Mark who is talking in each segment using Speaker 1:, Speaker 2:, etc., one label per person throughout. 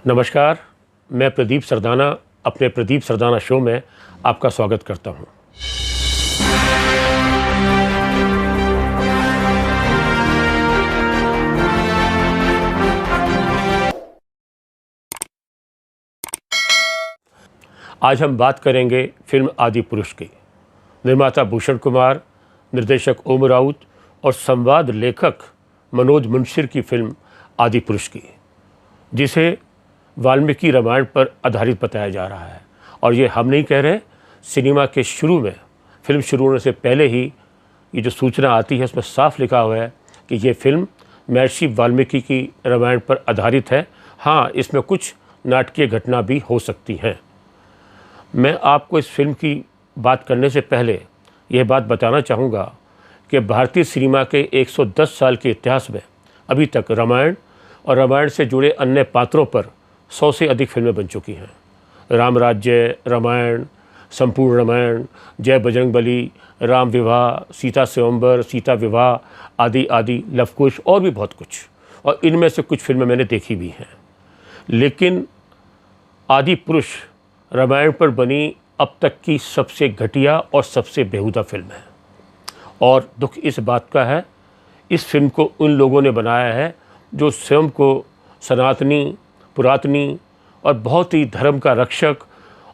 Speaker 1: नमस्कार, मैं प्रदीप सरदाना अपने प्रदीप सरदाना शो में आपका स्वागत करता हूं। आज हम बात करेंगे फिल्म आदिपुरुष की। निर्माता भूषण कुमार, निर्देशक ओम राउत और संवाद लेखक मनोज मुंशिर की फिल्म आदिपुरुष की, जिसे वाल्मीकि रामायण पर आधारित बताया जा रहा है। और ये हम नहीं कह रहे, सिनेमा के शुरू में, फिल्म शुरू होने से पहले ही ये जो सूचना आती है उसमें साफ लिखा हुआ है कि ये फिल्म महर्षि वाल्मीकि की रामायण पर आधारित है। हाँ, इसमें कुछ नाटकीय घटना भी हो सकती हैं। मैं आपको इस फिल्म की बात करने से पहले यह बात बताना चाहूँगा कि भारतीय सिनेमा के 110 साल के इतिहास में अभी तक रामायण और रामायण से जुड़े अन्य पात्रों पर 100 से अधिक फिल्में बन चुकी हैं। राम राज्य, रामायण, संपूर्ण रामायण, जय बजरंगबली, राम विवाह, सीता स्वयंवर, सीता विवाह आदि आदि, लवकुश और भी बहुत कुछ। और इनमें से कुछ फिल्में मैंने देखी भी हैं। लेकिन आदिपुरुष रामायण पर बनी अब तक की सबसे घटिया और सबसे बेहुदा फिल्म है। और दुख इस बात का है, इस फिल्म को उन लोगों ने बनाया है जो स्वयं को सनातनी, पुरातनी और बहुत ही धर्म का रक्षक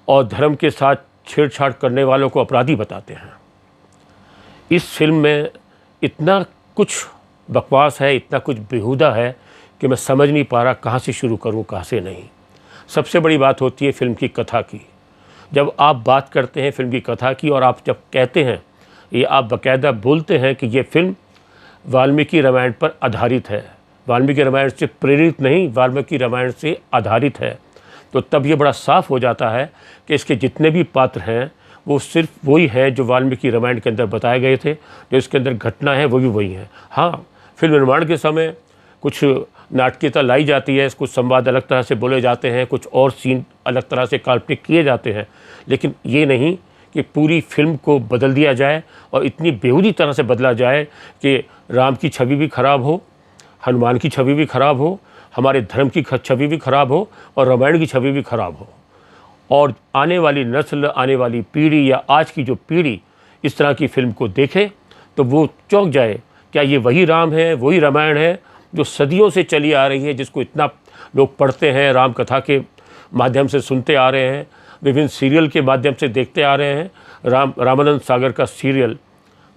Speaker 1: और धर्म के साथ छेड़छाड़ करने वालों को अपराधी बताते हैं। इस फिल्म में इतना कुछ बकवास है, इतना कुछ बेहुदा है कि मैं समझ नहीं पा रहा कहाँ से शुरू करूँ, कहाँ से नहीं। सबसे बड़ी बात होती है फिल्म की कथा की। जब आप बात करते हैं फिल्म की कथा की और आप जब कहते हैं, ये आप बाकायदा बोलते हैं कि ये फिल्म वाल्मीकि रामायण पर आधारित है, वाल्मीकि रामायण से प्रेरित नहीं, वाल्मीकि रामायण से आधारित है, तो तब ये बड़ा साफ हो जाता है कि इसके जितने भी पात्र हैं वो सिर्फ वही हैं जो वाल्मीकि रामायण के अंदर बताए गए थे। जो इसके अंदर घटना है वो भी वही है। हाँ, फिल्म निर्माण के समय कुछ नाटकीयता लाई जाती है, कुछ संवाद अलग तरह से बोले जाते हैं, कुछ और सीन अलग तरह से काल्पनिक किए जाते हैं, लेकिन ये नहीं कि पूरी फिल्म को बदल दिया जाए और इतनी बेहुदी तरह से बदला जाए कि राम की छवि भी खराब हो, हनुमान की छवि भी खराब हो, हमारे धर्म की छवि भी खराब हो और रामायण की छवि भी खराब हो। और आने वाली नस्ल, आने वाली पीढ़ी या आज की जो पीढ़ी इस तरह की फिल्म को देखे तो वो चौंक जाए, क्या ये वही राम है, वही रामायण है जो सदियों से चली आ रही है, जिसको इतना लोग पढ़ते हैं, राम कथा के माध्यम से सुनते आ रहे हैं, विभिन्न सीरियल के माध्यम से देखते आ रहे हैं। रामानंद सागर का सीरियल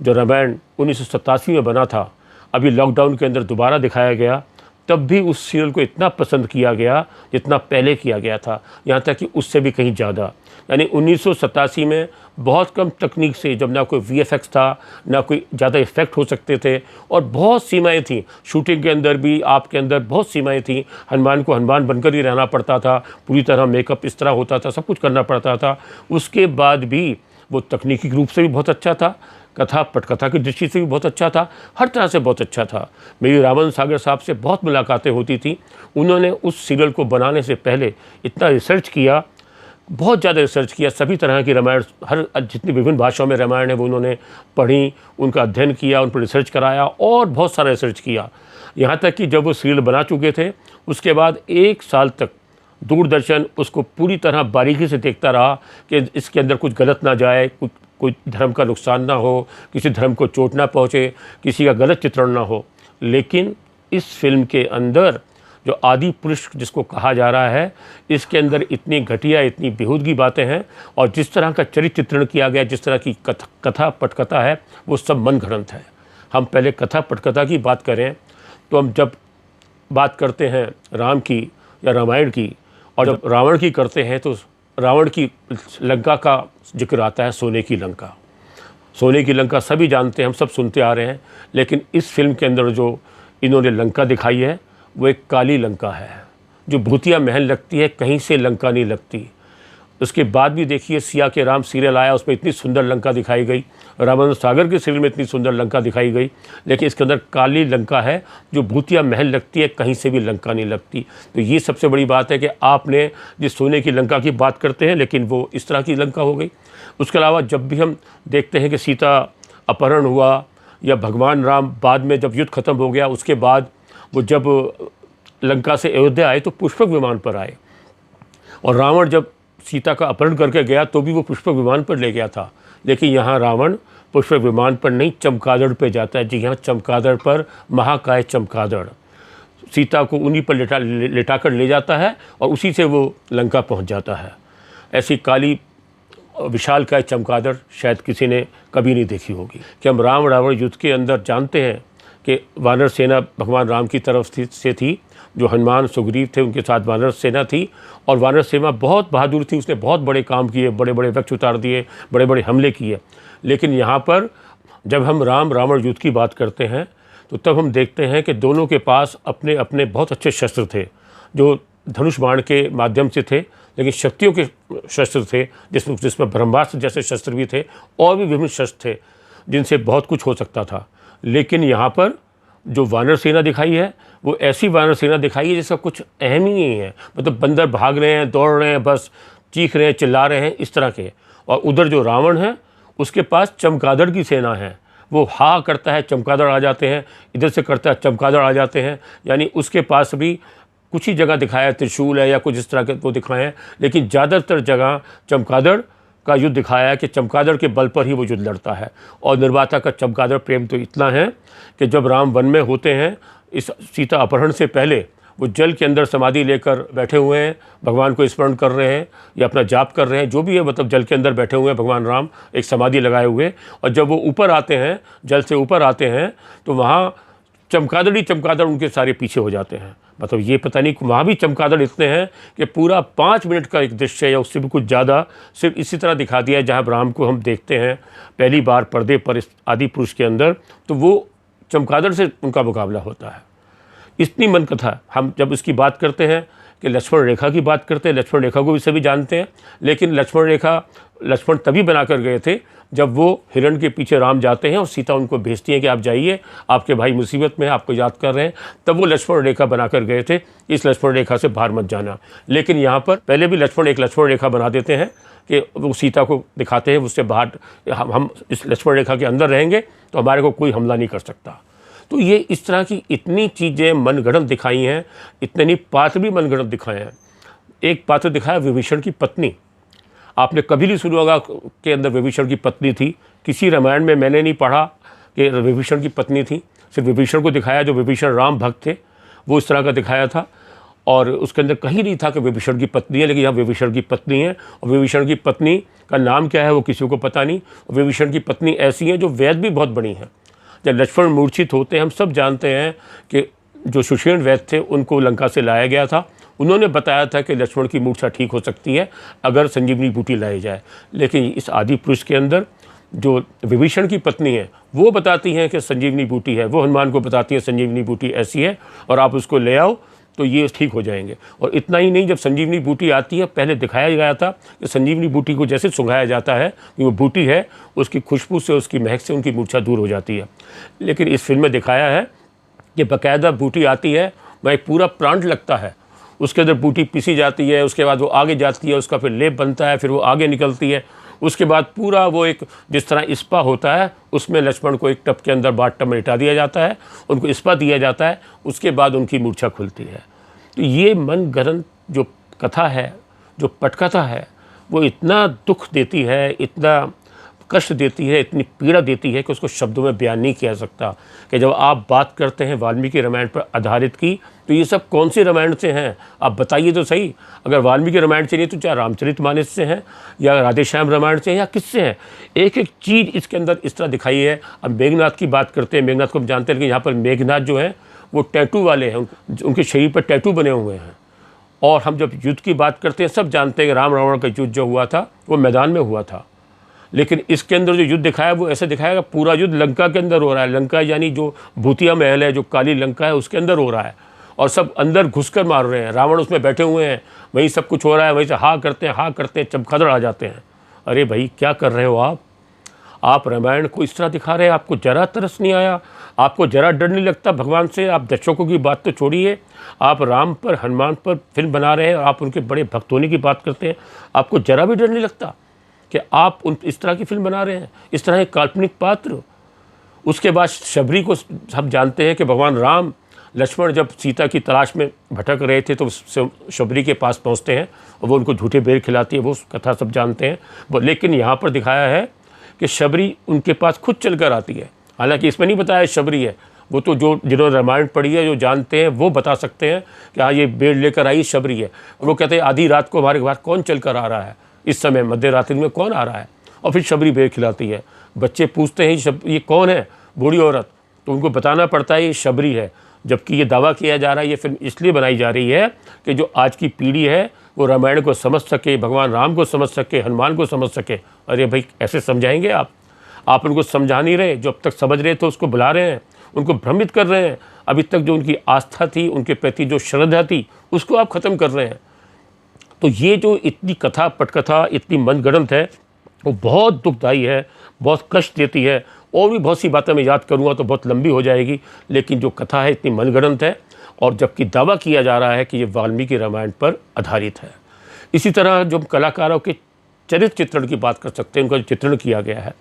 Speaker 1: जो रामायण 1987 में बना था, अभी लॉकडाउन के अंदर दोबारा दिखाया गया, तब भी उस सीरियल को इतना पसंद किया गया जितना पहले किया गया था, यहाँ तक कि उससे भी कहीं ज़्यादा। यानी 1987 में बहुत कम तकनीक से, जब ना कोई VFX था, ना कोई ज़्यादा इफ़ेक्ट हो सकते थे और बहुत सीमाएं थीं, शूटिंग के अंदर भी, आपके अंदर बहुत सीमाएं थीं। हनुमान को हनुमान बनकर ही रहना पड़ता था, पूरी तरह मेकअप इस तरह होता था, सब कुछ करना पड़ता था। उसके बाद भी वो तकनीकी रूप से भी बहुत अच्छा था, कथा पटकथा की दृष्टि से भी बहुत अच्छा था, हर तरह से बहुत अच्छा था। मेरी रामानंद सागर साहब से बहुत मुलाकातें होती थी। उन्होंने उस सीरियल को बनाने से पहले इतना रिसर्च किया, बहुत ज़्यादा रिसर्च किया, सभी तरह की रामायण, हर जितनी विभिन्न भाषाओं में रामायण है वो उन्होंने पढ़ी, उनका अध्ययन किया, उन पर रिसर्च कराया और बहुत सारा रिसर्च किया। यहाँ तक कि जब वो सीरियल बना चुके थे उसके बाद 1 साल तक दूरदर्शन उसको पूरी तरह बारीकी से देखता रहा कि इसके अंदर कुछ गलत ना जाए, कोई धर्म का नुकसान ना हो, किसी धर्म को चोट ना पहुँचे, किसी का गलत चित्रण ना हो। लेकिन इस फिल्म के अंदर जो आदिपुरुष जिसको कहा जा रहा है, इसके अंदर इतनी घटिया, इतनी बेहूदगी बातें हैं और जिस तरह का चरित्र चित्रण किया गया, जिस तरह की कथा पटकथा है, वो सब मन घड़ंत है। हम पहले कथा पटकथा की बात करें तो हम जब बात करते हैं राम की या रामायण की, और जब रावण की करते हैं तो रावण की लंका का जिक्र आता है, सोने की लंका। सोने की लंका सभी जानते हैं, हम सब सुनते आ रहे हैं। लेकिन इस फिल्म के अंदर जो इन्होंने लंका दिखाई है वो एक काली लंका है, जो भूतिया महल लगती है, कहीं से लंका नहीं लगती। उसके बाद भी देखिए, सिया के राम सीरियल आया, उसमें इतनी सुंदर लंका दिखाई गई, रामानंद सागर के सीरियल में इतनी सुंदर लंका दिखाई गई, लेकिन इसके अंदर काली लंका है जो भूतिया महल लगती है, कहीं से भी लंका नहीं लगती। तो ये सबसे बड़ी बात है कि आपने जिस सोने की लंका की बात करते हैं, लेकिन वो इस तरह की लंका हो गई। उसके अलावा जब भी हम देखते हैं कि सीता अपहरण हुआ या भगवान राम बाद में जब युद्ध ख़त्म हो गया उसके बाद वो जब लंका से अयोध्या आए तो पुष्पक विमान पर आए, और रावण जब सीता का अपहरण करके गया तो भी वो पुष्पक विमान पर ले गया था। लेकिन यहाँ रावण पुष्पक विमान पर नहीं, चमगादड़ पे जाता है। जी हाँ, चमगादड़ पर, महाकाय चमगादड़ सीता को उन्हीं पर लेटा कर ले जाता है और उसी से वो लंका पहुँच जाता है। ऐसी काली विशालकाय चमगादड़ शायद किसी ने कभी नहीं देखी होगी। कि हम राम रावण युद्ध के अंदर जानते हैं कि वानर सेना भगवान राम की तरफ से थी, जो हनुमान सुग्रीव थे उनके साथ वानर सेना थी, और वानर सेना बहुत बहादुर थी, उसने बहुत बड़े काम किए, बड़े बड़े वृक्ष उतार दिए, बड़े बड़े हमले किए। लेकिन यहाँ पर जब हम राम रावण युद्ध की बात करते हैं तो तब हम देखते हैं कि दोनों के पास अपने अपने बहुत अच्छे शस्त्र थे, जो धनुष बाण के माध्यम से थे, लेकिन शक्तियों के शस्त्र थे, जिसमें ब्रह्मास्त्र जैसे शस्त्र भी थे, और भी विभिन्न शस्त्र थे जिनसे बहुत कुछ हो सकता था। लेकिन यहाँ पर जो वानर सेना दिखाई है वो ऐसी वानर सेना दिखाई है जिसका कुछ अहम ही नहीं है। मतलब बंदर भाग रहे हैं, दौड़ रहे हैं, बस चीख रहे हैं, चिल्ला रहे हैं, इस तरह के। और उधर जो रावण है उसके पास चमगादड़ की सेना है, वो हा करता है चमगादड़ आ जाते हैं, इधर से करता है चमगादड़ आ जाते हैं। यानी उसके पास भी कुछ ही जगह दिखाया है त्रिशूल है या कुछ इस तरह के वो दिखाए हैं, लेकिन ज़्यादातर जगह चमगादड़ का युद्ध दिखाया है कि चमगादड़ के बल पर ही वो युद्ध लड़ता है। और निर्माता का चमगादड़ प्रेम तो इतना है कि जब राम वन में होते हैं, इस सीता अपहरण से पहले वो जल के अंदर समाधि लेकर बैठे हुए हैं, भगवान को स्मरण कर रहे हैं या अपना जाप कर रहे हैं, जो भी है, मतलब जल के अंदर बैठे हुए हैं भगवान राम एक समाधि लगाए हुए। और जब वो ऊपर आते हैं, जल से ऊपर आते हैं, तो वहाँ चमगादड़ ही चमगादड़ उनके सारे पीछे हो जाते हैं। मतलब ये पता नहीं वहाँ भी चमगादड़ इतने हैं कि पूरा 5 मिनट का एक दृश्य या उससे भी कुछ ज़्यादा सिर्फ इसी तरह दिखा दिया है। जहाँ राम को हम देखते हैं पहली बार पर्दे पर इस आदि पुरुष के अंदर, तो वो चमगादड़ से उनका मुकाबला होता है। इतनी मन कथा। हम जब इसकी बात करते हैं कि लक्ष्मण रेखा की बात करते हैं, लक्ष्मण रेखा को भी सभी जानते हैं, लेकिन लक्ष्मण रेखा लक्ष्मण तभी बना कर गए थे जब वो हिरण के पीछे राम जाते हैं और सीता उनको भेजती है कि आप जाइए, आपके भाई मुसीबत में हैं, आपको याद कर रहे हैं। तब वो लक्ष्मण रेखा बना कर गए थे, इस लक्ष्मण रेखा से बाहर मत जाना। लेकिन यहाँ पर पहले भी लक्ष्मण एक लक्ष्मण रेखा बना देते हैं कि वो सीता को दिखाते हैं उससे बाहर, हम इस लक्ष्मण रेखा के अंदर रहेंगे तो हमारे को कोई हमला नहीं कर सकता। तो ये इस तरह की इतनी चीज़ें मनगढ़ंत दिखाई हैं, इतने नहीं पात्र भी मनगढ़ंत दिखाए हैं। एक पात्र दिखाया विभीषण की पत्नी। आपने कभी नहीं सुना होगा के अंदर विभीषण की पत्नी थी, किसी रामायण में मैंने नहीं पढ़ा कि विभीषण की पत्नी थी। सिर्फ विभीषण को दिखाया जो विभीषण राम भक्त थे, वो इस तरह का दिखाया था, और उसके अंदर कहीं नहीं था कि विभीषण की पत्नी है। लेकिन यहाँ विभीषण की पत्नी है, और विभीषण की पत्नी का नाम क्या है वो किसी को पता नहीं। विभीषण की पत्नी ऐसी है जो वैद्य भी बहुत बड़ी हैं। जब लक्ष्मण मूर्छित होते हैं, हम सब जानते हैं कि जो सुषेण वैद्य थे उनको लंका से लाया गया था, उन्होंने बताया था कि लक्ष्मण की मूर्छा ठीक हो सकती है अगर संजीवनी बूटी लाई जाए। लेकिन इस आदि पुरुष के अंदर जो विभीषण की पत्नी है वो बताती हैं कि संजीवनी बूटी है, वो हनुमान को बताती है संजीवनी बूटी ऐसी है और आप उसको ले आओ तो ये ठीक हो जाएंगे। और इतना ही नहीं, जब संजीवनी बूटी आती है, पहले दिखाया गया था कि संजीवनी बूटी को जैसे सुंघाया जाता है कि वो बूटी है, उसकी खुशबू से, उसकी महक से उनकी मूर्छा दूर हो जाती है। लेकिन इस फिल्म में दिखाया है कि बाकायदा बूटी आती है, वह पूरा प्लांट लगता है, उसके अंदर बूटी पीसी जाती है, उसके बाद वो आगे जाती है, उसका फिर लेप बनता है, फिर वो आगे निकलती है, उसके बाद पूरा वो एक जिस तरह इस्पा होता है उसमें लक्ष्मण को एक टब के अंदर बाट टब में लिटा दिया जाता है, उनको इस्पा दिया जाता है, उसके बाद उनकी मूर्छा खुलती है। तो ये मनगढ़ंत जो कथा है, जो पटकथा है, वो इतना दुख देती है, इतना कष्ट देती है, इतनी पीड़ा देती है कि उसको शब्दों में बयान नहीं किया सकता। कि जब आप बात करते हैं वाल्मीकि रामायण पर आधारित की, तो ये सब कौन से रामायण से हैं आप बताइए तो सही। अगर वाल्मीकि रामायण से नहीं तो चाहे रामचरितमानस से हैं या राधेश्याम रामायण से हैं या किससे हैं। एक एक चीज़ इसके अंदर इस तरह दिखाई है। अब मेघनाथ की बात करते हैं, मेघनाथ को हम जानते हैं, लेकिन यहाँ पर मेघनाथ जो हैं वो टैटू वाले हैं, उनके शरीर पर टैटू बने हुए हैं। और हम जब युद्ध की बात करते हैं, सब जानते हैं कि राम रावण का युद्ध जो हुआ था वो मैदान में हुआ था। लेकिन इसके अंदर जो युद्ध दिखाया वो ऐसे दिखाया कि पूरा युद्ध लंका के अंदर हो रहा है। लंका यानी जो भूतिया महल है, जो काली लंका है, उसके अंदर हो रहा है, और सब अंदर घुसकर मार रहे हैं। रावण उसमें बैठे हुए हैं, वहीं सब कुछ हो रहा है, वहीं से हाँ करते हैं, चमगादड़ आ जाते हैं। अरे भाई क्या कर रहे हो आप रामायण को इस तरह दिखा रहे हैं, आपको जरा तरस नहीं आया, आपको जरा डर नहीं लगता भगवान से। आप दर्शकों की बात तो छोड़िए, आप राम पर, हनुमान पर फिल्म बना रहे हैं, आप उनके बड़े भक्त होने की बात करते हैं, आपको जरा भी डर नहीं लगता कि आप इस तरह की फिल्म बना रहे हैं, इस तरह एक काल्पनिक पात्र। उसके बाद शबरी को हम जानते हैं कि भगवान राम लक्ष्मण जब सीता की तलाश में भटक रहे थे तो शबरी के पास पहुंचते हैं और वो उनको झूठे बेर खिलाती है, वो कथा सब जानते हैं वो। लेकिन यहाँ पर दिखाया है कि शबरी उनके पास खुद चल कर आती है, हालांकि इसमें नहीं बताया शबरी है, वो तो जो जिन्होंने रामायण पढ़ी है, जो जानते हैं वो बता सकते हैं कि हाँ ये बेर लेकर आई शबरी है। वो कहते हैं आधी रात को हमारे घर कौन चल कर आ रहा है, इस समय मध्य रात्रि में कौन आ रहा है, और फिर शबरी बेर खिलाती है। बच्चे पूछते हैं ये कौन है, बूढ़ी औरत, तो उनको बताना पड़ता है ये शबरी है। जबकि ये दावा किया जा रहा है, ये फिल्म इसलिए बनाई जा रही है कि जो आज की पीढ़ी है वो रामायण को समझ सके, भगवान राम को समझ सके, हनुमान को समझ सके। अरे भाई ऐसे समझाएंगे आप उनको समझा नहीं रहे, जो अब तक समझ रहे थे उसको बुला रहे हैं, उनको भ्रमित कर रहे हैं। अभी तक जो उनकी आस्था थी, उनके प्रति जो श्रद्धा थी, उसको आप ख़त्म कर रहे हैं। तो ये जो इतनी कथा पटकथा इतनी मनगढ़ंत है वो बहुत दुखदायी है, बहुत कष्ट देती है। और भी बहुत सी बातें मैं याद करूँगा तो बहुत लंबी हो जाएगी, लेकिन जो कथा है इतनी मनगढ़ंत है, और जबकि दावा किया जा रहा है कि ये वाल्मीकि रामायण पर आधारित है। इसी तरह जो कलाकारों के चरित्र चित्रण की बात कर सकते हैं, उनका जो चित्रण किया गया है,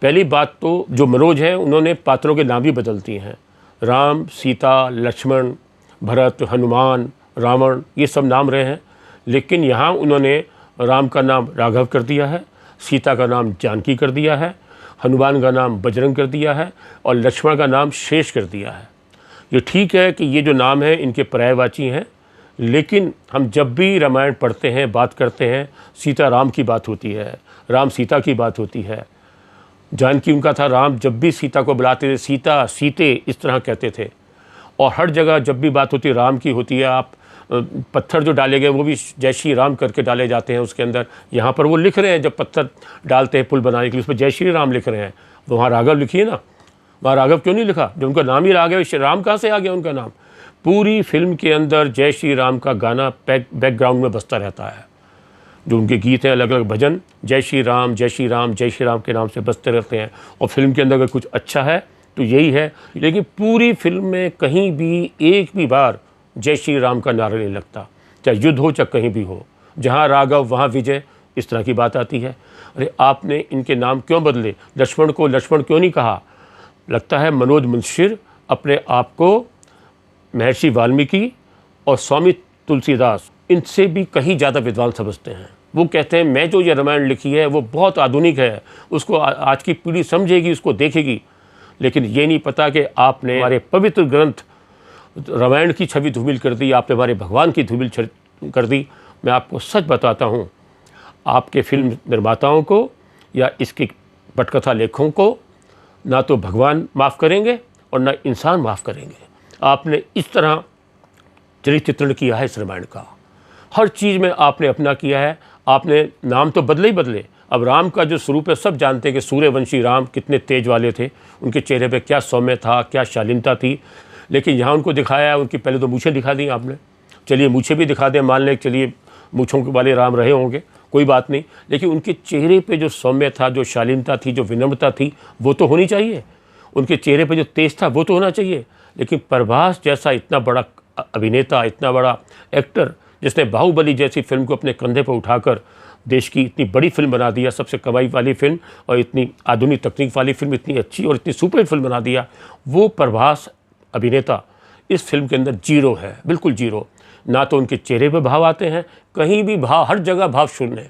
Speaker 1: पहली बात तो जो मनोज हैं उन्होंने पात्रों के नाम भी बदल दिए हैं। राम, सीता, लक्ष्मण, भरत, हनुमान, रावण, ये सब नाम रहे हैं, लेकिन यहाँ उन्होंने राम का नाम राघव कर दिया है, सीता का नाम जानकी कर दिया है, हनुमान का नाम बजरंग कर दिया है, और लक्ष्मण का नाम शेष कर दिया है। ये ठीक है कि ये जो नाम है इनके पर्यायवाची हैं, लेकिन हम जब भी रामायण पढ़ते हैं, बात करते हैं, सीता राम की बात होती है, राम सीता की बात होती है। जानकी उनका था, राम जब भी सीता को बुलाते थे सीता, सीते इस तरह कहते थे। और हर जगह जब भी बात होती है राम की होती है। आप पत्थर जो डाले गए वो भी जय श्री राम करके डाले जाते हैं उसके अंदर। यहाँ पर वो लिख रहे हैं, जब पत्थर डालते हैं पुल बनाने के लिए, उस पर जय श्री राम लिख रहे हैं। वहाँ राघव लिखिए ना, वहाँ राघव क्यों नहीं लिखा? जब उनका नाम ही राघव, राम कहाँ से आ गया उनका नाम? पूरी फिल्म के अंदर जय श्री राम का गाना बैकग्राउंड में बजता रहता है। जो उनके गीत हैं, अलग अलग भजन, जय श्री राम जय श्री राम जय श्री राम के नाम से बजते रहते हैं। और फिल्म के अंदर अगर कुछ अच्छा है तो यही है, लेकिन पूरी फिल्म में कहीं भी एक भी बार जय श्री राम का नारा नहीं लगता, चाहे युद्ध हो चाहे कहीं भी हो। जहाँ राघव वहाँ विजय, इस तरह की बात आती है। अरे आपने इनके नाम क्यों बदले? लक्ष्मण को लक्ष्मण क्यों नहीं कहा? लगता है मनोज मुंशिर अपने आप को महर्षि वाल्मीकि और स्वामी तुलसीदास इनसे भी कहीं ज़्यादा विद्वान समझते हैं। वो कहते हैं मैं जो ये रामायण लिखी है वो बहुत आधुनिक है, उसको आज की पीढ़ी समझेगी, उसको देखेगी। लेकिन ये नहीं पता कि आपने हमारे पवित्र ग्रंथ रामायण की छवि धूमिल कर दी, आपने हमारे भगवान की धूमिल कर दी। मैं आपको सच बताता हूँ, आपके फिल्म निर्माताओं को या इसके पटकथा लेखकों को ना तो भगवान माफ़ करेंगे और ना इंसान माफ़ करेंगे। आपने इस तरह चरित्र चित्रण किया है इस रामायण का, हर चीज़ में आपने अपना किया है। आपने नाम तो बदले ही बदले। अब राम का जो स्वरूप है सब जानते हैं कि सूर्यवंशी राम कितने तेज वाले थे, उनके चेहरे पे क्या सौम्य था, क्या शालीनता थी। लेकिन यहाँ उनको दिखाया, उनकी पहले तो मूछें दिखा दी आपने, चलिए मूछें भी दिखा दें, मान लें चलिए मूछों वाले राम रहे होंगे, कोई बात नहीं। लेकिन उनके चेहरे पे जो सौम्य था, जो शालीनता थी, जो विनम्रता थी, वो तो होनी चाहिए। उनके चेहरे पे जो तेज था वो तो होना चाहिए। लेकिन प्रभास जैसा इतना बड़ा अभिनेता, इतना बड़ा एक्टर, जिसने बाहुबली जैसी फिल्म को अपने कंधे पर उठाकर देश की इतनी बड़ी फिल्म बना दिया, सबसे कमाई वाली फिल्म और इतनी आधुनिक तकनीक वाली फिल्म, इतनी अच्छी और इतनी सुपर फिल्म बना दिया, वो प्रभास अभिनेता इस फिल्म के अंदर जीरो है, बिल्कुल जीरो। ना तो उनके चेहरे पे भाव आते हैं, कहीं भी भाव, हर जगह भाव शून्य।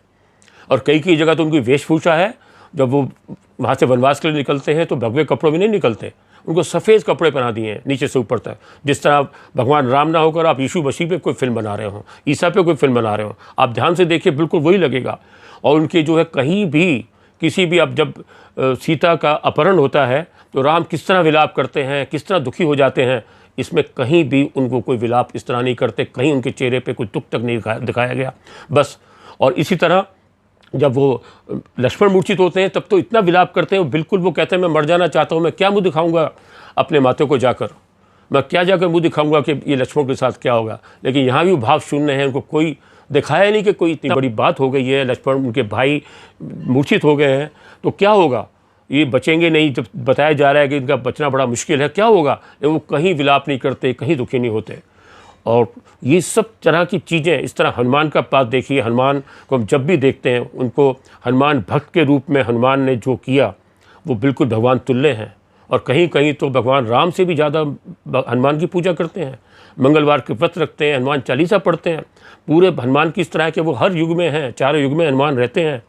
Speaker 1: और कई जगह तो उनकी वेशभूषा है, जब वो वहाँ से वनवास के लिए निकलते हैं तो भगवे कपड़ों में नहीं निकलते, उनको सफ़ेद कपड़े पहना दिए हैं नीचे से ऊपर तक। जिस तरह भगवान राम ना होकर आप यीशु मसीह पे कोई फिल्म बना रहे हो, ईसा पे कोई फिल्म बना रहे हो, आप ध्यान से देखिए बिल्कुल वही लगेगा। और उनके जो है कहीं भी किसी भी, अब जब सीता का अपहरण होता है तो राम किस तरह विलाप करते हैं, किस तरह दुखी हो जाते हैं, इसमें कहीं भी उनको कोई विलाप इस तरह नहीं करते, कहीं उनके चेहरे पे कोई दुख तक नहीं दिखाया गया बस। और इसी तरह जब वो लक्ष्मण मूर्छित होते हैं तब तो इतना विलाप करते हैं, बिल्कुल वो कहते हैं मैं मर जाना चाहता हूँ, मैं क्या मुँह दिखाऊंगा अपने माते को जाकर, मैं क्या जाकर मुँह दिखाऊंगा कि ये लक्ष्मण के साथ क्या होगा। लेकिन यहाँ भी भाव शून्य है, उनको कोई दिखाया नहीं कि कोई इतनी बड़ी बात हो गई है, लक्ष्मण उनके भाई मूर्छित हो गए हैं तो क्या होगा, ये बचेंगे नहीं। जब बताया जा रहा है कि इनका बचना बड़ा मुश्किल है, क्या होगा, वो कहीं विलाप नहीं करते, कहीं दुखी नहीं होते। और ये सब तरह की चीज़ें, इस तरह हनुमान का पास देखिए, हनुमान को हम जब भी देखते हैं, उनको हनुमान भक्त के रूप में हनुमान ने जो किया वो बिल्कुल भगवान तुल्य हैं। और कहीं कहीं तो भगवान राम से भी ज़्यादा हनुमान की पूजा करते हैं, मंगलवार के व्रत रखते हैं, हनुमान चालीसा पढ़ते हैं। पूरे हनुमान की इस तरह है कि वो हर युग में हैं, चारों युग में हनुमान रहते हैं।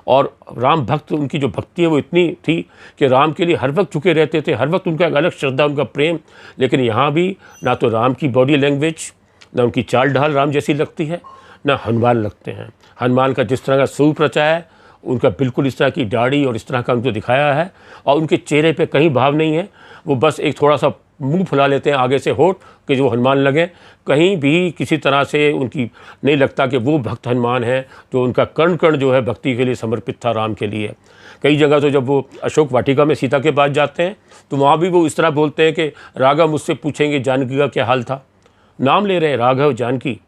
Speaker 1: और राम भक्त, उनकी जो भक्ति है वो इतनी थी कि राम के लिए हर वक्त झुके रहते थे, हर वक्त उनका एक अलग श्रद्धा, उनका प्रेम। लेकिन यहाँ भी ना तो राम की बॉडी लैंग्वेज, ना उनकी चाल ढाल राम जैसी लगती है, ना हनुमान लगते हैं। हनुमान का जिस तरह का स्वरूप रचा है, उनका बिल्कुल इस तरह की दाढ़ी और इस तरह का उनको दिखाया है, और उनके चेहरे पे कहीं भाव नहीं है। वो बस एक थोड़ा सा मुंह फुला लेते हैं आगे से होठ कि जो हनुमान लगे। कहीं भी किसी तरह से उनकी नहीं लगता कि वो भक्त हनुमान है, जो उनका कण कण जो है भक्ति के लिए समर्पित था राम के लिए। कई जगह तो जब वो अशोक वाटिका में सीता के पास जाते हैं तो वहाँ भी वो इस तरह बोलते हैं कि राघव मुझसे पूछेंगे जानकी का क्या हाल था। नाम ले रहे हैं राघव जानकी।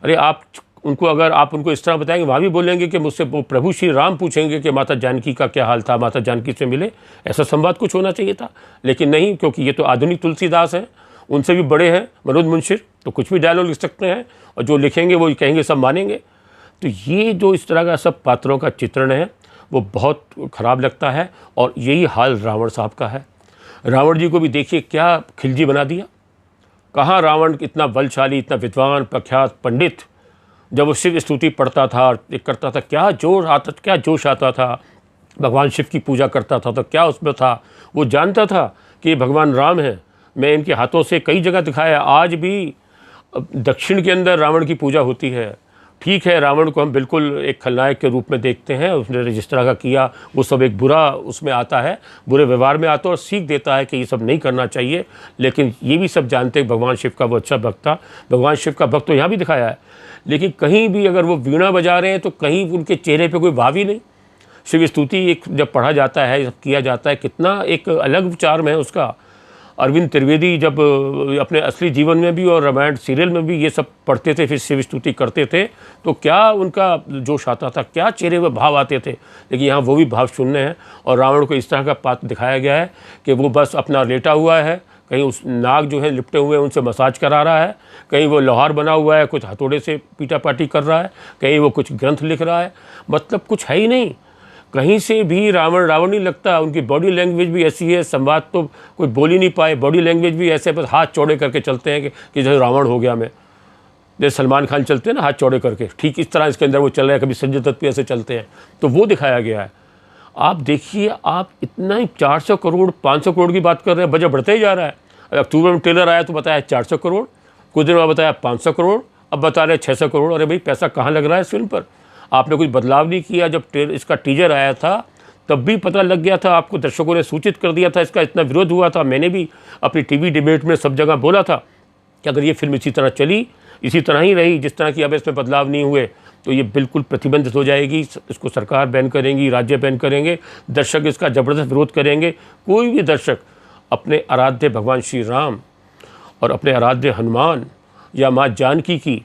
Speaker 1: अरे आप उनको इस तरह बताएंगे, वहाँ भी बोलेंगे कि मुझसे वो प्रभु श्री राम पूछेंगे कि माता जानकी का क्या हाल था, माता जानकी से मिले। ऐसा संवाद कुछ होना चाहिए था, लेकिन नहीं, क्योंकि ये तो आधुनिक तुलसीदास हैं, उनसे भी बड़े हैं मनोज मुंशी, तो कुछ भी डायलॉग लिख सकते हैं और जो लिखेंगे वो कहेंगे सब मानेंगे। तो ये जो इस तरह का सब पात्रों का चित्रण है वो बहुत ख़राब लगता है। और यही हाल रावण साहब का है। रावण जी को भी देखिए क्या खिलजी बना दिया। कहाँ रावण इतना बलशाली, इतना विद्वान, प्रख्यात पंडित, जब वो शिव स्तुति पढ़ता था, एक करता था, क्या जोश आता था, भगवान शिव की पूजा करता था, तो क्या उसमें था। वो जानता था कि ये भगवान राम है। मैं इनके हाथों से कई जगह दिखाया, आज भी दक्षिण के अंदर रावण की पूजा होती है। ठीक है, रावण को हम बिल्कुल एक खलनायक के रूप में देखते हैं, उसने जिस तरह का किया वो सब एक बुरा उसमें आता है, बुरे व्यवहार में आता है और सीख देता है कि ये सब नहीं करना चाहिए। लेकिन ये भी सब जानते हैं भगवान शिव का वो अच्छा भक्त था। भगवान शिव का भक्त तो यहाँ भी दिखाया है, लेकिन कहीं भी अगर वो वीणा बजा रहे हैं तो कहीं उनके चेहरे पे कोई भाव ही नहीं। शिव स्तुति एक जब पढ़ा जाता है, किया जाता है, कितना एक अलग चार्म है उसका। अरविंद त्रिवेदी जब अपने असली जीवन में भी और रामायण सीरियल में भी ये सब पढ़ते थे, फिर शिव स्तुति करते थे, तो क्या उनका जोश आता था, क्या चेहरे में भाव आते थे। लेकिन यहाँ वो भी भाव शून्य है। और रावण को इस तरह का पात्र दिखाया गया है कि वो बस अपना लेटा हुआ है, कहीं उस नाग जो है लिपटे हुए हैं उनसे मसाज करा रहा है, कहीं वो लोहार बना हुआ है कुछ हथौड़े से पीटा पाटी कर रहा है, कहीं वो कुछ ग्रंथ लिख रहा है, मतलब कुछ है ही नहीं। कहीं से भी रावण नहीं लगता। उनकी बॉडी लैंग्वेज भी ऐसी है, संवाद तो कोई बोल ही नहीं पाए, बॉडी लैंग्वेज भी ऐसे बस हाथ चौड़े करके चलते हैं कि जैसे रावण हो गया मैं, जैसे सलमान खान चलते हैं ना हाथ चौड़े करके, ठीक इस तरह इसके अंदर वो चल रहा है। कभी संजय दत्त भी ऐसे चलते हैं, तो वो दिखाया गया है। आप देखिए, आप इतना ही 400 करोड़ 500 करोड़ की बात कर रहे हैं, बजट बढ़ता ही जा रहा है। अक्टूबर में ट्रेलर आया तो बताया 400 करोड़, कुछ दिन बाद बताया 500 करोड़, अब बता रहे 600 करोड़। अरे भाई, पैसा कहाँ लग रहा है इस फिल्म पर? आपने कुछ बदलाव नहीं किया। जब इसका टीजर आया था तब भी पता लग गया था, आपको दर्शकों ने सूचित कर दिया था, इसका इतना विरोध हुआ था। मैंने भी अपनी टीवी डिबेट में सब जगह बोला था कि अगर ये फिल्म इसी तरह चली, इसी तरह ही रही जिस तरह की, अब इसमें बदलाव नहीं हुए तो ये बिल्कुल प्रतिबंधित हो जाएगी। इसको सरकार बैन करेंगी, राज्य बैन करेंगे, दर्शक इसका ज़बरदस्त विरोध करेंगे। कोई भी दर्शक अपने आराध्य भगवान श्री राम और अपने आराध्य हनुमान या माँ जानकी की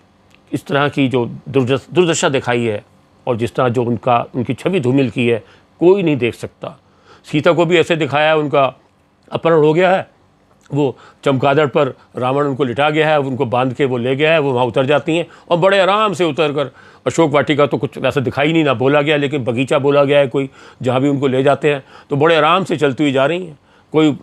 Speaker 1: इस तरह की जो दुर्दशा दिखाई है और जिस तरह जो उनकी छवि धूमिल की है, कोई नहीं देख सकता। सीता को भी ऐसे दिखाया है, उनका अपहरण हो गया है, वो चमगादड़ पर रावण उनको लिटा गया है, उनको बांध के वो ले गया है, वो वहाँ उतर जाती हैं और बड़े आराम से उतर कर, अशोक वाटिका तो कुछ वैसा दिखाई नहीं, ना बोला गया, लेकिन बगीचा बोला गया है कोई, जहाँ भी उनको ले जाते हैं तो बड़े आराम से चलती हुई जा रही हैं, कोई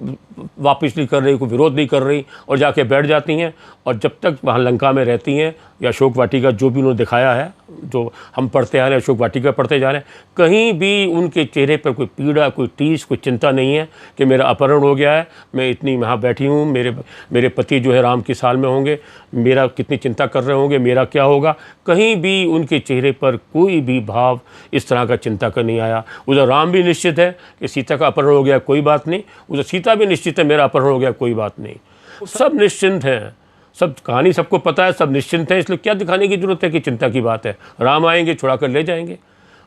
Speaker 1: वापस नहीं कर रही, कोई विरोध नहीं कर रही, और जाके बैठ जाती हैं। और जब तक वहाँ लंका में रहती हैं या अशोक वाटिका जो भी उन्होंने दिखाया है, जो हम पढ़ते आ रहे हैं, अशोक वाटिका पढ़ते जा रहे हैं, कहीं भी उनके चेहरे पर कोई पीड़ा, कोई टीस, कोई चिंता नहीं है कि मेरा अपहरण हो गया है, मैं इतनी वहाँ बैठी हूँ, मेरे पति जो है राम की साल में होंगे, मेरा कितनी चिंता कर रहे होंगे, मेरा क्या होगा। कहीं भी उनके चेहरे पर कोई भी भाव इस तरह का चिंता का नहीं आया। उधर राम भी निश्चित है कि सीता का अपहरण हो गया, कोई बात नहीं, उधर सीता भी निश्चित है मेरा अपहरण हो गया, कोई बात नहीं। सब निश्चिंत हैं, सब कहानी सबको पता है, सब निश्चिंत हैं, इसलिए क्या दिखाने की ज़रूरत है कि चिंता की बात है। राम आएंगे, छुड़ा कर ले जाएंगे।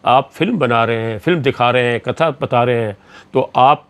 Speaker 1: आप फिल्म बना रहे हैं, फिल्म दिखा रहे हैं, कथा बता रहे हैं, तो आप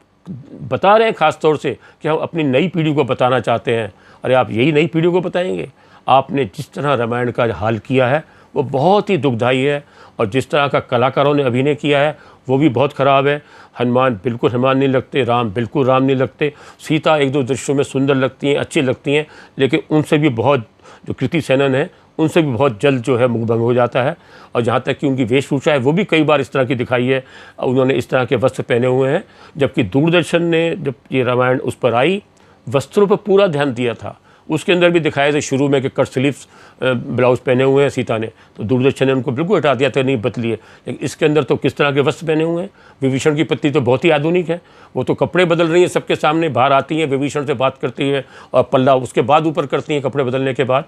Speaker 1: बता रहे हैं ख़ास तौर से कि हम अपनी नई पीढ़ी को बताना चाहते हैं। अरे आप यही नई पीढ़ी को बताएंगे? आपने जिस तरह रामायण का हाल किया है वो बहुत ही दुखदाई है, और जिस तरह का कलाकारों ने अभिनय किया है वो भी बहुत ख़राब है। हनुमान बिल्कुल हनुमान नहीं लगते, राम बिल्कुल राम नहीं लगते। सीता एक दो दृश्यों में सुंदर लगती हैं, अच्छी लगती हैं, लेकिन उनसे भी बहुत जो कृति सेनन है उनसे भी बहुत जल्द जो है मुँह भंग हो जाता है। और जहाँ तक कि उनकी वेशभूषा है वो भी कई बार इस तरह की दिखाई है, उन्होंने इस तरह के वस्त्र पहने हुए हैं। जबकि दूरदर्शन ने जब ये रामायण उस पर आई, वस्त्रों पर पूरा ध्यान दिया था। उसके अंदर भी दिखाया था शुरू में कि कट स्लीव्स ब्लाउज़ पहने हुए हैं सीता ने, तो दूरदर्शन ने उनको बिल्कुल हटा दिया था, नहीं बदली है। लेकिन इसके अंदर तो किस तरह के वस्त्र पहने हुए हैं। विभीषण की पत्नी तो बहुत ही आधुनिक है, वो तो कपड़े बदल रही हैं सबके सामने, बाहर आती हैं, विभीषण से बात करती है और पल्ला उसके बाद ऊपर करती हैं कपड़े बदलने के बाद।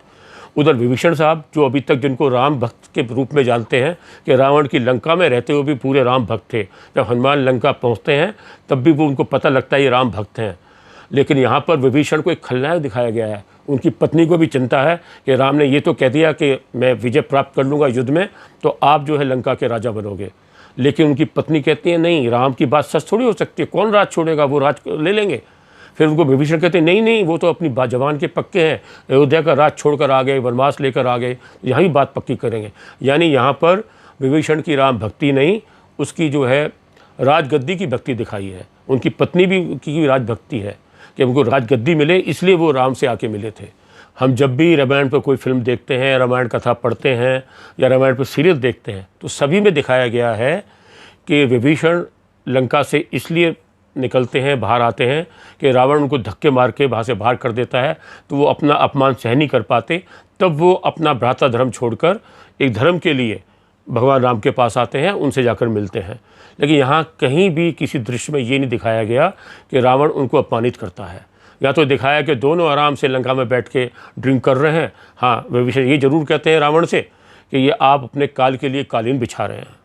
Speaker 1: उधर विभीषण साहब जो अभी तक जिनको राम भक्त के रूप में जानते हैं, कि रावण की लंका में रहते हुए भी पूरे राम भक्त थे, जब हनुमान लंका पहुँचते हैं तब भी वो उनको पता लगता है ये राम भक्त हैं। लेकिन यहाँ पर विभीषण को एक खलनायक दिखाया गया है। उनकी पत्नी को भी चिंता है कि राम ने ये तो कह दिया कि मैं विजय प्राप्त कर लूँगा युद्ध में, तो आप जो है लंका के राजा बनोगे। लेकिन उनकी पत्नी कहती है नहीं, राम की बात सच थोड़ी हो सकती है, कौन राज छोड़ेगा, वो राज ले लेंगे। फिर उनको विभीषण कहते हैं नहीं नहीं, वो तो अपनी जवान के पक्के हैं, अयोध्या का राज छोड़कर आ गए, वनवास लेकर आ गए, यहाँ ही बात पक्की करेंगे। यानी यहाँ पर विभीषण की राम भक्ति नहीं, उसकी जो है राजगद्दी की भक्ति दिखाई है। उनकी पत्नी भी की राजभक्ति है कि उनको राजगद्दी मिले, इसलिए वो राम से आके मिले थे। हम जब भी रामायण पर कोई फिल्म देखते हैं, रामायण कथा पढ़ते हैं या रामायण पर सीरियल देखते हैं, तो सभी में दिखाया गया है कि विभीषण लंका से इसलिए निकलते हैं, बाहर आते हैं कि रावण उनको धक्के मार के वहाँ से बाहर कर देता है, तो वो अपना अपमान सहन नहीं कर पाते। तब वो अपना भ्राता धर्म छोड़कर एक धर्म के लिए भगवान राम के पास आते हैं, उनसे जाकर मिलते हैं। लेकिन यहाँ कहीं भी किसी दृश्य में ये नहीं दिखाया गया कि रावण उनको अपमानित करता है। या तो दिखाया कि दोनों आराम से लंका में बैठ के ड्रिंक कर रहे हैं। हाँ, विभीषण ये जरूर कहते हैं रावण से कि ये आप अपने काल के लिए कालीन बिछा रहे हैं।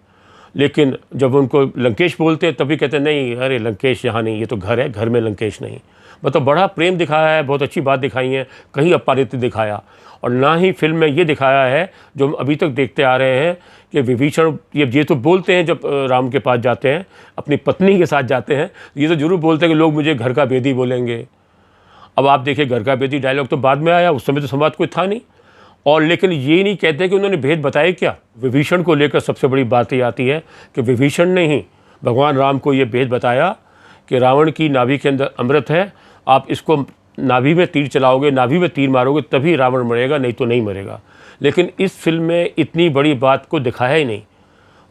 Speaker 1: लेकिन जब उनको लंकेश बोलते हैं तभी कहते हैं नहीं, अरे लंकेश यहाँ नहीं, ये तो घर है, घर में लंकेश नहीं। मतलब बड़ा प्रेम दिखाया है, बहुत अच्छी बात दिखाई है, कहीं अपरित दिखाया। और ना ही फिल्म में ये दिखाया है जो हम अभी तक देखते आ रहे हैं कि विभीषण ये तो बोलते हैं जब राम के पास जाते हैं, अपनी पत्नी के साथ जाते हैं, ये तो जरूर बोलते हैं कि लोग मुझे घर का बेदी बोलेंगे। अब आप देखिए, घर का बेदी डायलॉग तो बाद में आया, उस समय तो संवाद कोई था नहीं। और लेकिन ये नहीं कहते कि उन्होंने भेद बताए क्या। विभीषण को लेकर सबसे बड़ी बात ये आती है कि विभीषण ने ही भगवान राम को ये भेद बताया कि रावण की नाभि के अंदर अमृत है, आप इसको नाभि में तीर चलाओगे, नाभि में तीर मारोगे तभी रावण मरेगा, नहीं तो नहीं मरेगा। लेकिन इस फिल्म में इतनी बड़ी बात को दिखाया ही नहीं।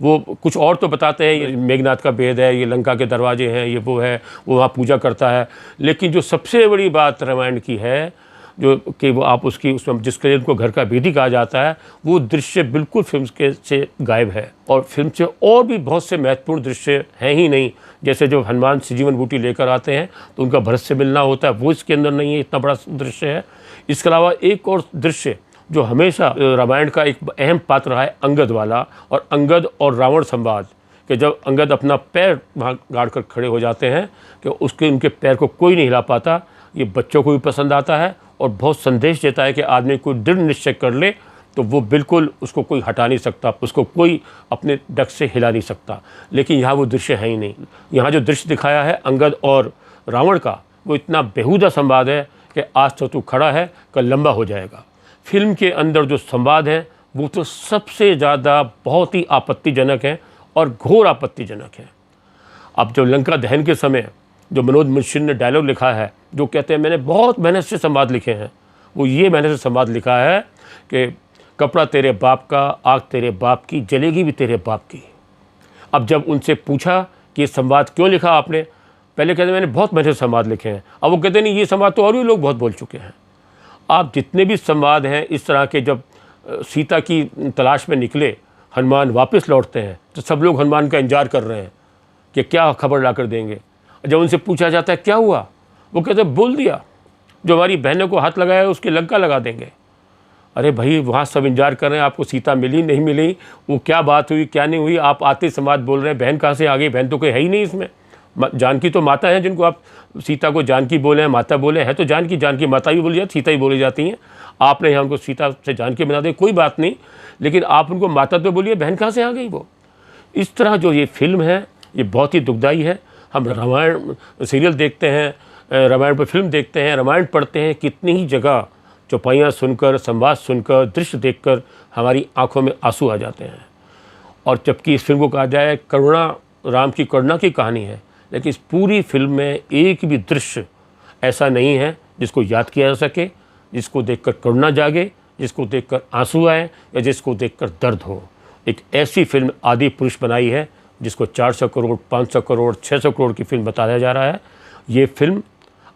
Speaker 1: वो कुछ और तो बताते हैं, ये मेघनाथ का भेद है, ये लंका के दरवाजे हैं, ये वो है, वो वहाँ पूजा करता है। लेकिन जो सबसे बड़ी बात रामायण की है, जो कि वो आप उसमें जिसके लिए उनको घर का भेदी कहा जाता है, वो दृश्य बिल्कुल फिल्म के से गायब है। और फिल्म से और भी बहुत से महत्वपूर्ण दृश्य हैं ही नहीं। जैसे जो हनुमान सजीवन बूटी लेकर आते हैं तो उनका भरत से मिलना होता है, वो इसके अंदर नहीं है, इतना बड़ा दृश्य है। इसके अलावा एक और दृश्य जो हमेशा रामायण का एक अहम पात्र रहा है, अंगद वाला, और अंगद और रावण संवाद, कि जब अंगद अपना पैर वहाँ गाड़ कर खड़े हो जाते हैं कि उनके पैर को कोई नहीं हिला पाता। ये बच्चों को भी पसंद आता है और बहुत संदेश देता है कि आदमी कोई दृढ़ निश्चय कर ले तो वो बिल्कुल उसको कोई हटा नहीं सकता, उसको कोई अपने डग से हिला नहीं सकता। लेकिन यहाँ वो दृश्य है ही नहीं। यहाँ जो दृश्य दिखाया है अंगद और रावण का, वो इतना बेहुदा संवाद है कि आज तो तू खड़ा है, कल लंबा हो जाएगा। फिल्म के अंदर जो संवाद है वो तो सबसे ज़्यादा बहुत ही आपत्तिजनक है और घोर आपत्तिजनक है। अब जो लंका दहन के समय जो मनोज मुंशी ने डायलॉग लिखा है, जो कहते हैं मैंने बहुत मेहनत से संवाद लिखे हैं, वो ये मेहनत से संवाद लिखा है कि कपड़ा तेरे बाप का, आग तेरे बाप की, जलेगी भी तेरे बाप की। अब जब उनसे पूछा कि ये संवाद क्यों लिखा आपने, पहले कहते मैंने बहुत मेहनत से संवाद लिखे हैं। अब वो कहते नहीं, ये संवाद तो और भी लोग बहुत बोल चुके हैं। आप जितने भी संवाद हैं इस तरह के, जब सीता की तलाश में निकले, हनुमान वापस लौटते हैं तो सब लोग हनुमान का इंतजार कर रहे हैं कि क्या खबर ला कर देंगे। जब उनसे पूछा जाता है क्या हुआ, वो कहते बोल दिया, जो हमारी बहनों को हाथ लगाया उसकी लंका लगा देंगे। अरे भाई, वहाँ सब इंतजार कर रहे हैं, आपको सीता मिली नहीं मिली, वो क्या बात हुई क्या नहीं हुई, आप आते संवाद बोल रहे हैं बहन कहाँ से आ गई, बहन तो कोई है ही नहीं इसमें। जानकी तो माता है, जिनको आप सीता को जानकी बोले हैं, माता बोले हैं, तो जानकी माता भी बोली जाती, सीता ही बोली जाती हैं। आपने यहाँ उनको सीता से जानकी बना दे, कोई बात नहीं, लेकिन आप उनको माता तो बोलिए, बहन कहाँ से आ गई वो। इस तरह जो ये फिल्म है ये बहुत ही दुखदाई है। हम रामायण सीरियल देखते हैं, रामायण पर फिल्म देखते हैं, रामायण पढ़ते हैं, कितनी ही जगह चौपाइयाँ सुनकर, संवाद सुनकर, दृश्य देखकर हमारी आंखों में आंसू आ जाते हैं। और जबकि इस फिल्म को कहा जाए करुणा, राम की करुणा की कहानी है, लेकिन इस पूरी फिल्म में एक भी दृश्य ऐसा नहीं है जिसको याद किया जा सके, जिसको देखकर करुणा जागे जिसको देखकर आंसू आए या जिसको देखकर दर्द हो। एक ऐसी फिल्म आदि पुरुष बनाई है जिसको 400 करोड़, 500 करोड़, 600 करोड़ की फिल्म बताया जा रहा है। ये फिल्म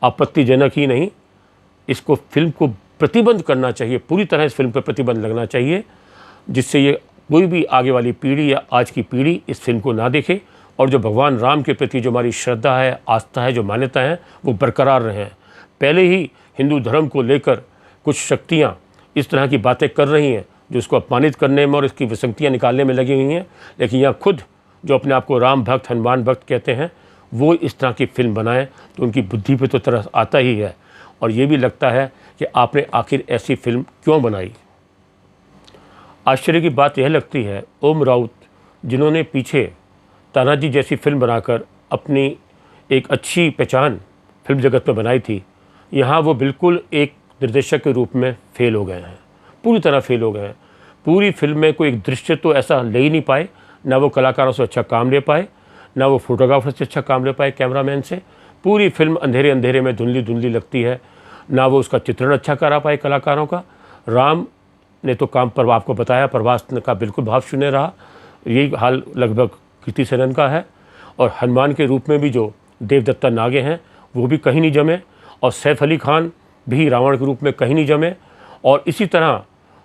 Speaker 1: आपत्तिजनक ही नहीं, इसको फिल्म को प्रतिबंध करना चाहिए, पूरी तरह इस फिल्म पर प्रतिबंध लगना चाहिए, जिससे ये कोई भी आगे वाली पीढ़ी या आज की पीढ़ी इस फिल्म को ना देखे और जो भगवान राम के प्रति जो हमारी श्रद्धा है, आस्था है, जो मान्यता है, वो बरकरार रहें। पहले ही हिंदू धर्म को लेकर कुछ शक्तियाँ इस तरह की बातें कर रही हैं जो उसको अपमानित करने में और इसकी विसंगतियाँ निकालने में लगी हुई हैं, लेकिन यहाँ खुद जो अपने आप को राम भक्त, हनुमान भक्त कहते हैं, वो इस तरह की फिल्म बनाएं तो उनकी बुद्धि पे तो तरस आता ही है। और ये भी लगता है कि आपने आखिर ऐसी फिल्म क्यों बनाई। आश्चर्य की बात यह लगती है, ओम राउत जिन्होंने पीछे तानाजी जैसी फिल्म बनाकर अपनी एक अच्छी पहचान फिल्म जगत में बनाई थी, यहाँ वो बिल्कुल एक निर्देशक के रूप में फेल हो गए हैं, पूरी तरह फेल हो गए हैं। पूरी फिल्म में कोई एक दृश्य तो ऐसा ले ही नहीं पाए, ना वो कलाकारों से अच्छा काम ले पाए, ना वो फोटोग्राफर से अच्छा काम ले पाए, कैमरामैन से। पूरी फिल्म अंधेरे अंधेरे में धुंधली धुंधली लगती है, ना वो उसका चित्रण अच्छा करा पाए कलाकारों का। राम ने तो काम पर आपको बताया, प्रभास का बिल्कुल भाव शून्य रहा, यही हाल लगभग कीर्ति सेनन का है। और हनुमान के रूप में भी जो देवदत्ता नागे हैं वो भी कहीं नहीं जमे, और सैफ अली खान भी रावण के रूप में कहीं नहीं जमे। और इसी तरह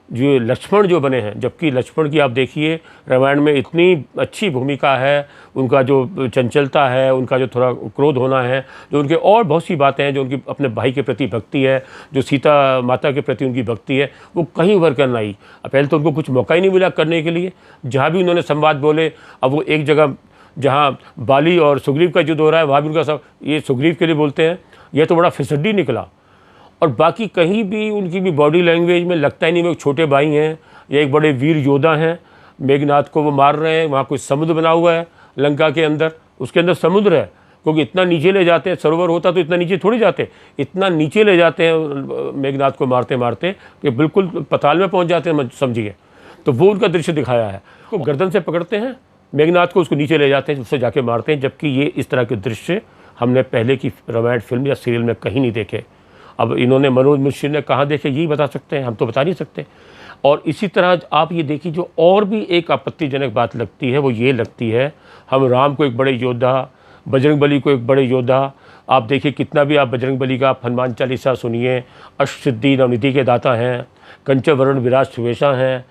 Speaker 1: जो लक्ष्मण जो बने हैं, जबकि लक्ष्मण की आप देखिए रामायण में इतनी अच्छी भूमिका है, उनका जो चंचलता है, उनका जो थोड़ा क्रोध होना है, जो उनके और बहुत सी बातें हैं, जो उनकी अपने भाई के प्रति भक्ति है, जो सीता माता के प्रति उनकी भक्ति है, वो कहीं उभर कर नहीं। पहले तो उनको कुछ मौका ही नहीं मिला करने के लिए। जहाँ भी उन्होंने संवाद बोले, अब वो एक जगह जहाँ बाली और सुग्रीव का युद्ध हो रहा है वहाँ भी उनका सब ये सुग्रीव के लिए बोलते हैं, यह तो बड़ा फिसड्डी निकला। और बाकी कहीं भी उनकी भी बॉडी लैंग्वेज में लगता ही नहीं वो एक छोटे भाई हैं या एक बड़े वीर योद्धा हैं। मेघनाथ को वो मार रहे हैं, वहाँ कोई समुद्र बना हुआ है लंका के अंदर, उसके अंदर समुद्र है, क्योंकि इतना नीचे ले जाते हैं, सरोवर होता तो इतना नीचे थोड़ी जाते, इतना नीचे ले जाते हैं मेघनाथ को मारते मारते कि बिल्कुल पताल में पहुँच जाते हैं, समझिए। तो वो उनका दृश्य दिखाया है, वो गर्दन से पकड़ते हैं मेघनाथ को, उसको नीचे ले जाते हैं, उससे जाके मारते हैं। जबकि ये इस तरह के दृश्य हमने पहले की रामायण फिल्म या सीरियल में कहीं नहीं देखे। अब इन्होंने मनोज मुंशी ने कहाँ देखे यही बता सकते हैं, हम तो बता नहीं सकते। और इसी तरह आप ये देखिए, जो और भी एक आपत्तिजनक बात लगती है वो ये लगती है, हम राम को एक बड़े योद्धा, बजरंगबली को एक बड़े योद्धा, आप देखिए कितना भी आप बजरंगबली का हनुमान चालीसा सुनिए, अष्टसिद्धि नवनिधि के दाता हैं, कंचवर्ण विराज सुवेशा हैं,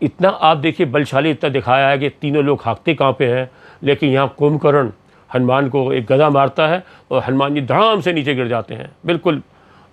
Speaker 1: इतना आप देखिए बलशाली इतना दिखाया है कि तीनों लोग हाँकते काँपे हैं। लेकिन यहाँ कुंभकर्ण हनुमान को एक गदा मारता है और हनुमान जी धड़ाम से नीचे गिर जाते हैं, बिल्कुल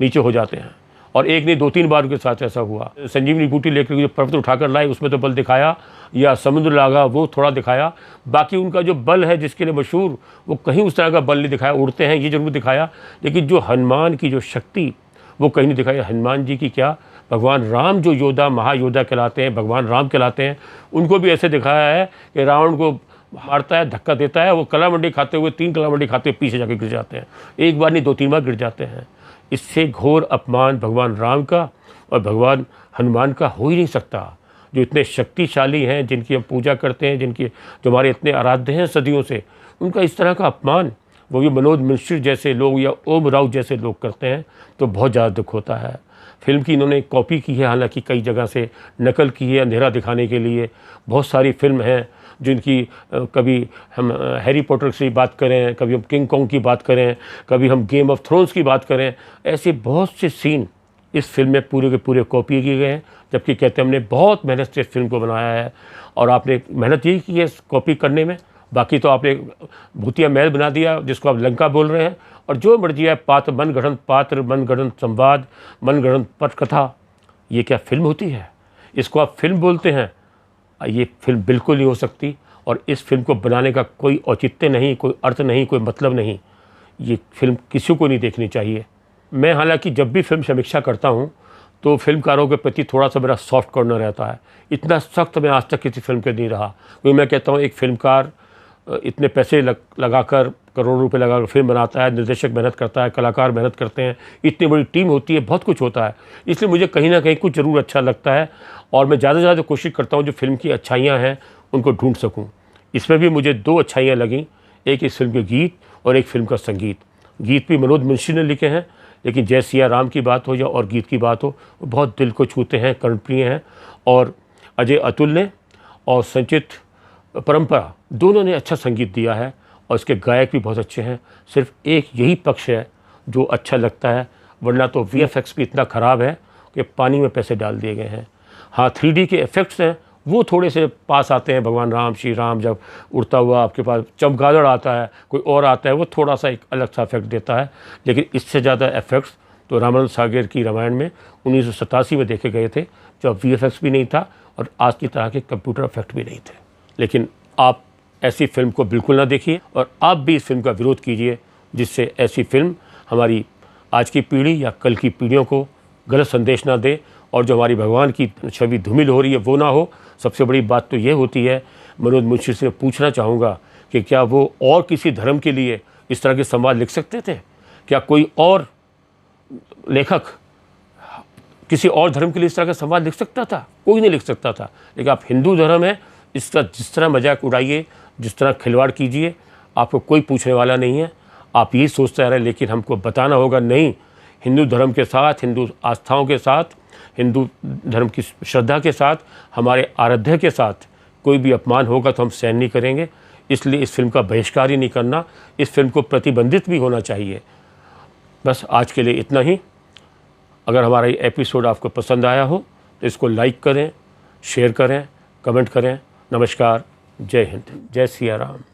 Speaker 1: नीचे हो जाते हैं। और एक नहीं 2-3 बार उनके साथ ऐसा हुआ। संजीवनी बूटी लेकर जो पर्वत उठाकर लाए उसमें तो बल दिखाया, या समुद्र लागा वो थोड़ा दिखाया, बाकी उनका जो बल है जिसके लिए मशहूर वो कहीं उस तरह का बल नहीं दिखाया। उड़ते हैं ये जरूर दिखाया, लेकिन जो हनुमान की जो शक्ति वो कहीं नहीं दिखाई। हनुमान जी की क्या, भगवान राम जो योद्धा महायोद्धा कहलाते हैं, भगवान राम कहलाते हैं, उनको भी ऐसे दिखाया है कि रावण को मारता है, धक्का देता है, वो कला मंडी खाते हुए 3 कला मंडी खाते हुए पीछे जाकर गिर जाते हैं। एक बार नहीं 2-3 बार गिर जाते हैं। इससे घोर अपमान भगवान राम का और भगवान हनुमान का हो ही नहीं सकता, जो इतने शक्तिशाली हैं, जिनकी हम पूजा करते हैं, जिनकी जो हमारे इतने आराध्य हैं सदियों से, उनका इस तरह का अपमान वो भी मनोज मिश्र जैसे लोग या ओम राउत जैसे लोग करते हैं तो बहुत ज़्यादा दुख होता है। फिल्म की इन्होंने कॉपी की है, हालांकि कई जगह से नकल की है अंधेरा दिखाने के लिए। बहुत सारी फिल्म हैं जिनकी कभी हम हैरी पॉटर की बात करें, कभी हम किंग कॉन्ग की बात करें, कभी हम गेम ऑफ थ्रोन्स की बात करें, ऐसे बहुत से सीन इस फिल्म में पूरे के पूरे कॉपी किए गए हैं। जबकि कहते हैं हमने बहुत मेहनत से इस फिल्म को बनाया है और आपने मेहनत यही की है कॉपी करने में, बाकी तो आपने भूतिया महल बना दिया जिसको आप लंका बोल रहे हैं। और जो मर्जी है पात्र मनगढ़ंत पात्र, मनगढ़ंत संवाद, मनगढ़ंत पटकथा, ये क्या फिल्म होती है? इसको आप फिल्म बोलते हैं? ये फिल्म बिल्कुल नहीं हो सकती। और इस फिल्म को बनाने का कोई औचित्य नहीं, कोई अर्थ नहीं, कोई मतलब नहीं। ये फिल्म किसी को नहीं देखनी चाहिए। मैं हालांकि जब भी फिल्म समीक्षा करता हूँ तो फिल्मकारों के प्रति थोड़ा सा मेरा सॉफ्ट कॉर्नर रहता है। इतना सख्त मैं आज तक किसी फिल्म के नहीं रहा, क्योंकि मैं कहता हूँ एक फिल्मकार इतने पैसे लगाकर, करोड़ों रुपए लगाकर फिल्म बनाता है, निर्देशक मेहनत करता है, कलाकार मेहनत करते हैं, इतनी बड़ी टीम होती है, बहुत कुछ होता है। इसलिए मुझे कहीं ना कहीं कुछ ज़रूर अच्छा लगता है और मैं ज़्यादा से ज़्यादा कोशिश करता हूँ जो फिल्म की अच्छाइयाँ हैं उनको ढूंढ सकूँ। इसमें भी मुझे 2 अच्छाइयाँ लगीं, एक इस फिल्म के गीत और एक फिल्म का संगीत। गीत भी मनोज मुंशी ने लिखे हैं, लेकिन जय सिया राम की बात हो या और गीत की बात हो, वो बहुत दिल को छूते हैं, कर्णप्रिय हैं। और अजय अतुल ने और संचित परंपरा दोनों ने अच्छा संगीत दिया है और इसके गायक भी बहुत अच्छे हैं। सिर्फ एक यही पक्ष है जो अच्छा लगता है, वरना तो वीएफएक्स भी इतना ख़राब है कि पानी में पैसे डाल दिए गए हैं। हाँ, 3D के इफ़ेक्ट्स हैं वो थोड़े से पास आते हैं। भगवान राम, श्री राम जब उड़ता हुआ आपके पास चमगादड़ आता है, कोई और आता है, वो थोड़ा सा एक अलग सा इफेक्ट देता है। लेकिन इससे ज़्यादा इफ़ेक्ट्स तो रामानंद सागर की रामायण में 1987 में देखे गए थे, जब वीएफएक्स भी नहीं था और आज की तरह के कंप्यूटर इफेक्ट भी नहीं थे। लेकिन आप ऐसी फिल्म को बिल्कुल ना देखिए और आप भी इस फिल्म का विरोध कीजिए, जिससे ऐसी फिल्म हमारी आज की पीढ़ी या कल की पीढ़ियों को गलत संदेश ना दे और जो हमारी भगवान की छवि धूमिल हो रही है वो ना हो। सबसे बड़ी बात तो ये होती है, मनोज मुंशी से पूछना चाहूँगा कि क्या वो और किसी धर्म के लिए इस तरह के संवाद लिख सकते थे? क्या कोई और लेखक किसी और धर्म के लिए इस तरह का संवाद लिख सकता था? कोई नहीं लिख सकता था। लेकिन आप हिंदू धर्म है, इसका जिस तरह मजाक उड़ाइए, जिस तरह खिलवाड़ कीजिए, आपको कोई पूछने वाला नहीं है। आप यही सोचते रहे, लेकिन हमको बताना होगा नहीं, हिंदू धर्म के साथ, हिंदू आस्थाओं के साथ, हिंदू धर्म की श्रद्धा के साथ, हमारे आराध्य के साथ कोई भी अपमान होगा तो हम सहन नहीं करेंगे। इसलिए इस फिल्म का बहिष्कार ही नहीं करना, इस फिल्म को प्रतिबंधित भी होना चाहिए। बस आज के लिए इतना ही। अगर हमारा ये एपिसोड आपको पसंद आया हो तो इसको लाइक करें, शेयर करें, कमेंट करें। नमस्कार, जय हिंद, जय सिया राम।